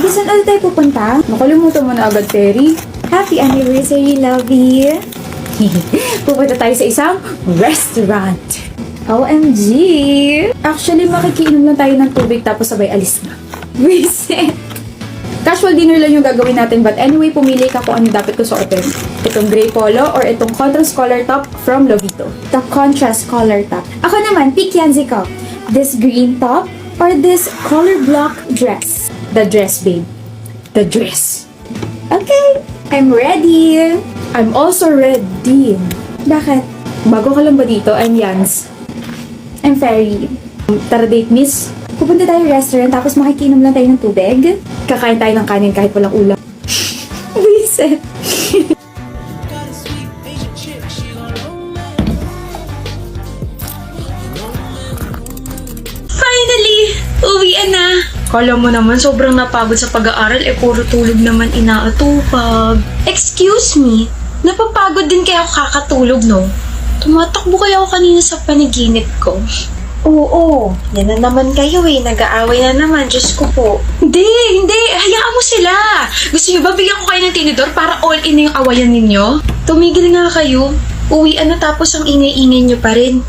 Sige, saan ulit tayo pupunta? Nakalimutan mo na agad, Terry. Happy anniversary, lovey! Pupunta tayo sa isang restaurant. OMG! Actually, makikiinom lang tayo ng tubig tapos sabay alis na. Reset! Casual dinner lang yung gagawin natin, but anyway, pumili ka kung ano dapat ko suotin. Itong gray polo or itong contrast color top from Lovito. The contrast color top. Ako naman, pick yan, Ziko. This green top or this color block dress. The dress, babe. The dress. Okay, I'm ready. I'm also ready. Bakit? Bago ka lang ba dito? I'm Yans. I'm Fairy. Tara date, miss. Pupunta tayo restaurant tapos makikinom lang tayo ng tubig. Kakain tayo ng kanin kahit walang ulam. Reset. Finally! Uwian na! Kala mo naman sobrang napagod sa pag-aaral puro tulog naman inaatupag. Excuse me? Napapagod din kaya ako kakatulog, no? Tumatakbo kaya ako kanina sa panaginip ko. Oo, yan na naman kayo nag-aaway na naman, Diyos ko po. Hindi, hayaan mo sila. Gusto niyo ba bigyan ko kayo ng tinidor para all in na yung awayan ninyo? Tumigil nga kayo. Uwian na tapos ang ingay-ingay niyo pa rin.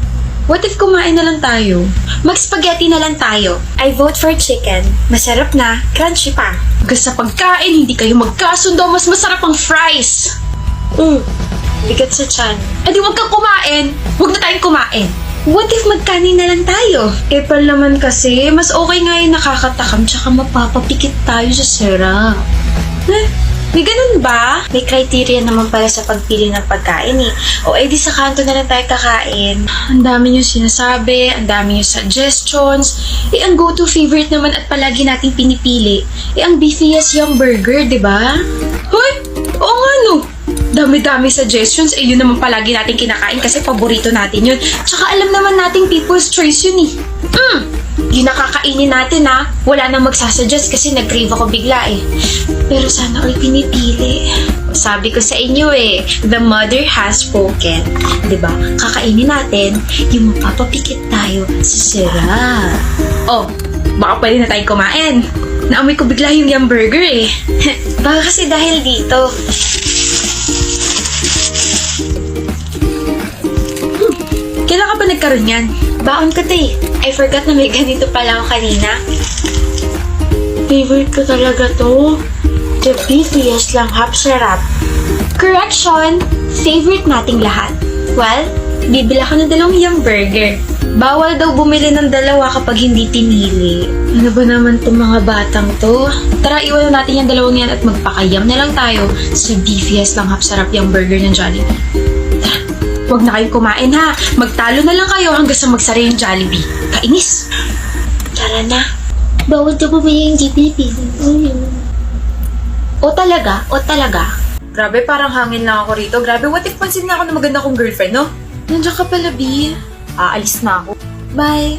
What if kumain na lang tayo? Mag-spaghetti na lang tayo. I vote for chicken. Masarap na, crunchy pa. Hanggang sa pagkain, hindi kayo magkasundo, mas masarap ang fries. Bigat sa tiyan. Di wag kang kumain. Huwag na tayong kumain. What if magkanin na lang tayo? Pal naman kasi, mas okay nga yung nakakatakam tsaka mapapapikit tayo sa sarap. May ganun ba? May criteria naman pala sa pagpili ng pagkain O edi sa kanto na lang tayo kakain. Ang dami yung sinasabi, ang dami yung suggestions. Ang go-to favorite naman at palagi nating pinipili, ang Beefiest Young Burger, di ba? Hoy! Oo nga no! Dami-dami suggestions, yun naman palagi natin kinakain kasi paborito natin yun. Tsaka alam naman nating people's choice yun Yung nakakainin natin wala nang magsasuggest kasi nag-crave ako bigla Pero sana all pinipili. Sabi ko sa inyo the mother has spoken. Diba? Kakainin natin yung mapapapikit tayo sa sarap. Baka pwede na tayong kumain. Naamoy ko bigla yung yum burger Baka kasi dahil dito. Kailan ka ba nagkaroon yan? Baon ka I forgot na may ganito pala ako kanina. Favorite ko talaga to. The Beefiest Langhap Sarap. Correction! Favorite nating lahat. Well, bibila ko ng 2 yung burger. Bawal daw bumili ng 2 kapag hindi pinili. Ano ba naman itong mga batang to? Tara, iwan natin yung 2 yan at magpakayam na lang tayo sa Beefiest Langhap Sarap yung burger ng Jollibee. Tara, huwag na kayong kumain Magtalo na lang kayo hanggang sa magsara yung Jollibee. Kainis! Tara na. Bawal daw bumili yung Jollibee. O talaga? Grabe, parang hangin lang ako rito. Grabe, what if pansin na ako na maganda kong girlfriend, no? Nandiyan ka pala, B. Aalis na ako. Bye.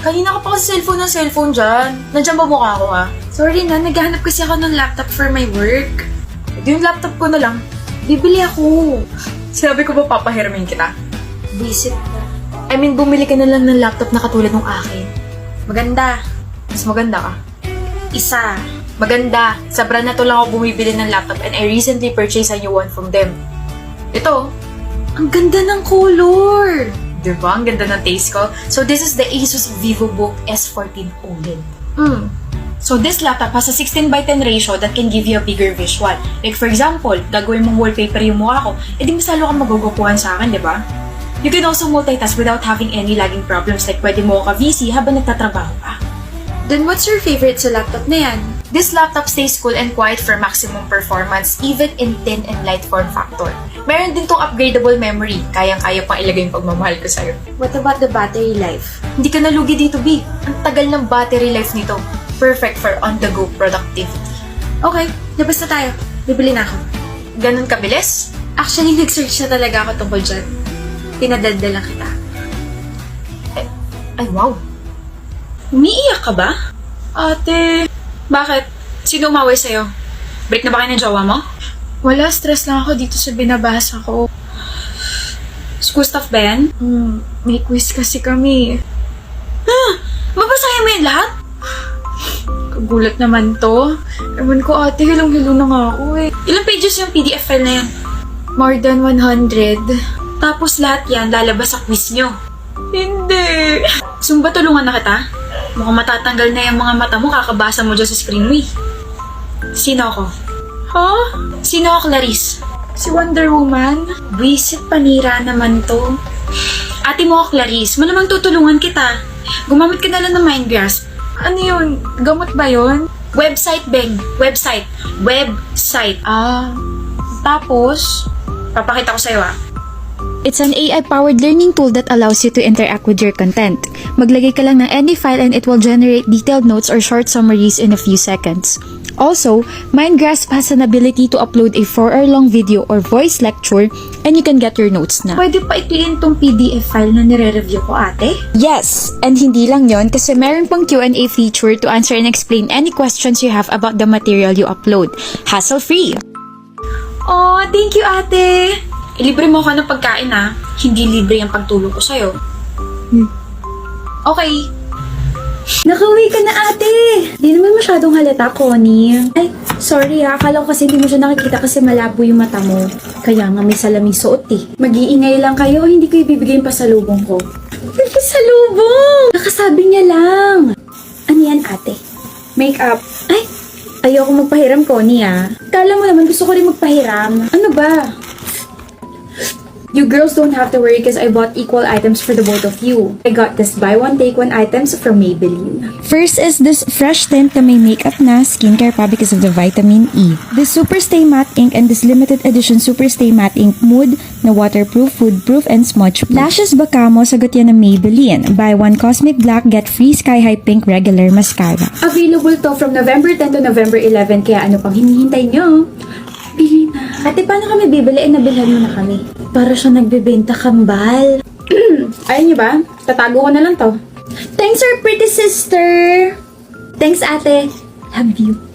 Kanina ka pa kasi cellphone dyan. Nandiyan ba mukha ko, Sorry na, naghahanap kasi ako ng laptop for my work. Yung laptop ko na lang. Bibili ako. Sinabi ko ba papahiramin kita? Visit na. Bumili ka na lang ng laptop na katulad ng akin. Maganda. Mas maganda ka. Isa. Maganda. Sa brand na to lang ako bumibili ng laptop and I recently purchased a new one from them. Ito. Ang ganda ng color. Diba? Ang ganda ng taste ko. So this is the Asus VivoBook S14 OLED. So this laptop has a 16:10 ratio that can give you a bigger visual. Like for example, gagawin mong wallpaper yung mukha ko, di mas lalo kang magugupuhan sa akin, di ba? You can also multitask without having any lagging problems like pwede mo ka-VC habang nagtatrabaho ka. Then what's your favorite sa laptop na yan? This laptop stays cool and quiet for maximum performance even in thin and light form factor. Meron din tong upgradable memory. Kayang-kaya pang ilagay yung pagmamahal ko sa'yo. What about the battery life? Hindi ka nalugi dito, B. Ang tagal ng battery life nito. Perfect for on-the-go productivity. Okay, labas na tayo. Bibili na ako. Ganun kabilis? Actually, nag-search na talaga ako tungkol dyan. Pinadaldal lang kita. Ay, wow. Umiiyak ka ba? Ate, bakit? Sino umaway sa'yo? Break na ba kayo ng jowa mo? Wala, stress lang ako dito sa binabasa ko. School stuff ba yan? May quiz kasi kami. Mabasahin mo yung lahat? Gulat naman to. Ewan ko ate, hilong-hilo na nga ako eh. Ilang pages yung PDF file na yan? More than 100. Tapos lahat yan lalabas sa quiz nyo. Hindi. Sumba, tulungan na kita? Mukhang matatanggal na yung mga mata mo kakabasa mo dyan sa screen mo eh. Sino ako? Ha? Sino ako, Clarice? Si Wonder Woman? Wisit panira naman to. Ate mo ako, Clarice. Malamang tutulungan kita. Gumamit ka na lang ng mind grasp. Ano yun? Gamot ba yun? Website, Beng. Website. Website. Tapos? Papakita ko sa'yo It's an AI-powered learning tool that allows you to interact with your content. Maglagay ka lang ng any file and it will generate detailed notes or short summaries in a few seconds. Also, MindGrasp has an ability to upload a 4-hour-long video or voice lecture and you can get your notes na. Pwede pa ikliin tong PDF file na nire-review ko ate? Yes! And hindi lang yon kasi meron pang Q&A feature to answer and explain any questions you have about the material you upload. Hassle-free! Oh, thank you, ate. Ilibre mo ako ng pagkain Hindi libre yung pagtulong ko sa'yo. Okay. Nakauwi ka na ate! Di naman masyadong halata, Connie. Ay, sorry akala ko kasi hindi mo siya nakikita kasi malabo yung mata mo. Kaya nga may salaming suot eh. Mag-iingay lang kayo, hindi ko ibibigay yung pasalubong ko. May pasalubong! Nakasabi niya lang. Ano yan ate? Makeup. Ay, ayoko magpahiram, Connie Kala mo naman gusto ko rin magpahiram. Ano ba? You girls don't have to worry because I bought equal items for the both of you. I got this buy one take one items from Maybelline. First is this fresh tint na may makeup na skincare pa because of the vitamin E. This Super Stay Matte Ink and this limited edition Super Stay Matte Ink Mood na waterproof, foodproof, and smudge-proof. Lashes baka mo, sagot yan ng Maybelline. Buy one Cosmic Black, get free Sky High Pink regular mascara. Available to from November 10 to November 11 kaya ano pang hinihintay nyo? Bili na. Ate, paano kami bibili? Nabilhan mo na kami. Para siya nagbebenta kambal. Ayun nyo ba? Tatago ko na lang to. Thanks, our pretty sister! Thanks, ate. Love you.